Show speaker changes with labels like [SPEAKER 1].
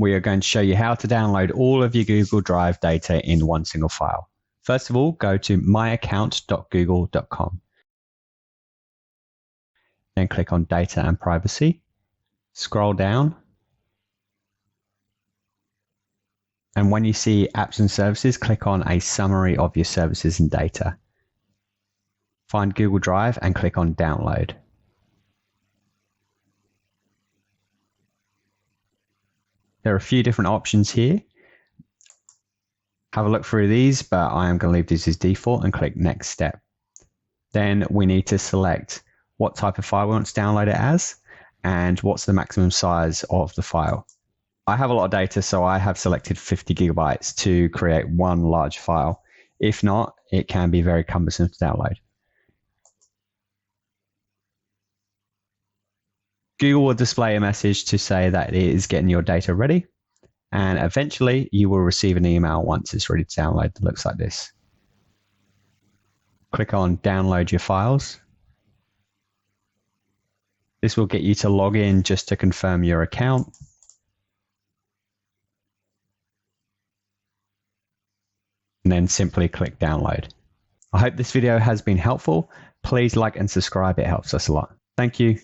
[SPEAKER 1] we are going to show you how to download all of your Google Drive data in one single file. First of all, go to myaccount.google.com. Then click on Data and Privacy. Scroll down. And when you see Apps and Services, click on a summary of your services and data. Find Google Drive and click on Download. There are a few different options here. Have a look through these, but I am going to leave this as default and click Next Step. Then we need to select what type of file we want to download it as and what's the maximum size of the file. I have a lot of data, so I have selected 50 gigabytes to create one large file. If not, it can be very cumbersome to download. Google will display a message to say that it is getting your data ready, and eventually you will receive an email once it's ready to download that looks like this. Click on Download Your Files. This will get you to log in just to confirm your account. And then simply click Download. I hope this video has been helpful. Please like and subscribe, it helps us a lot. Thank you.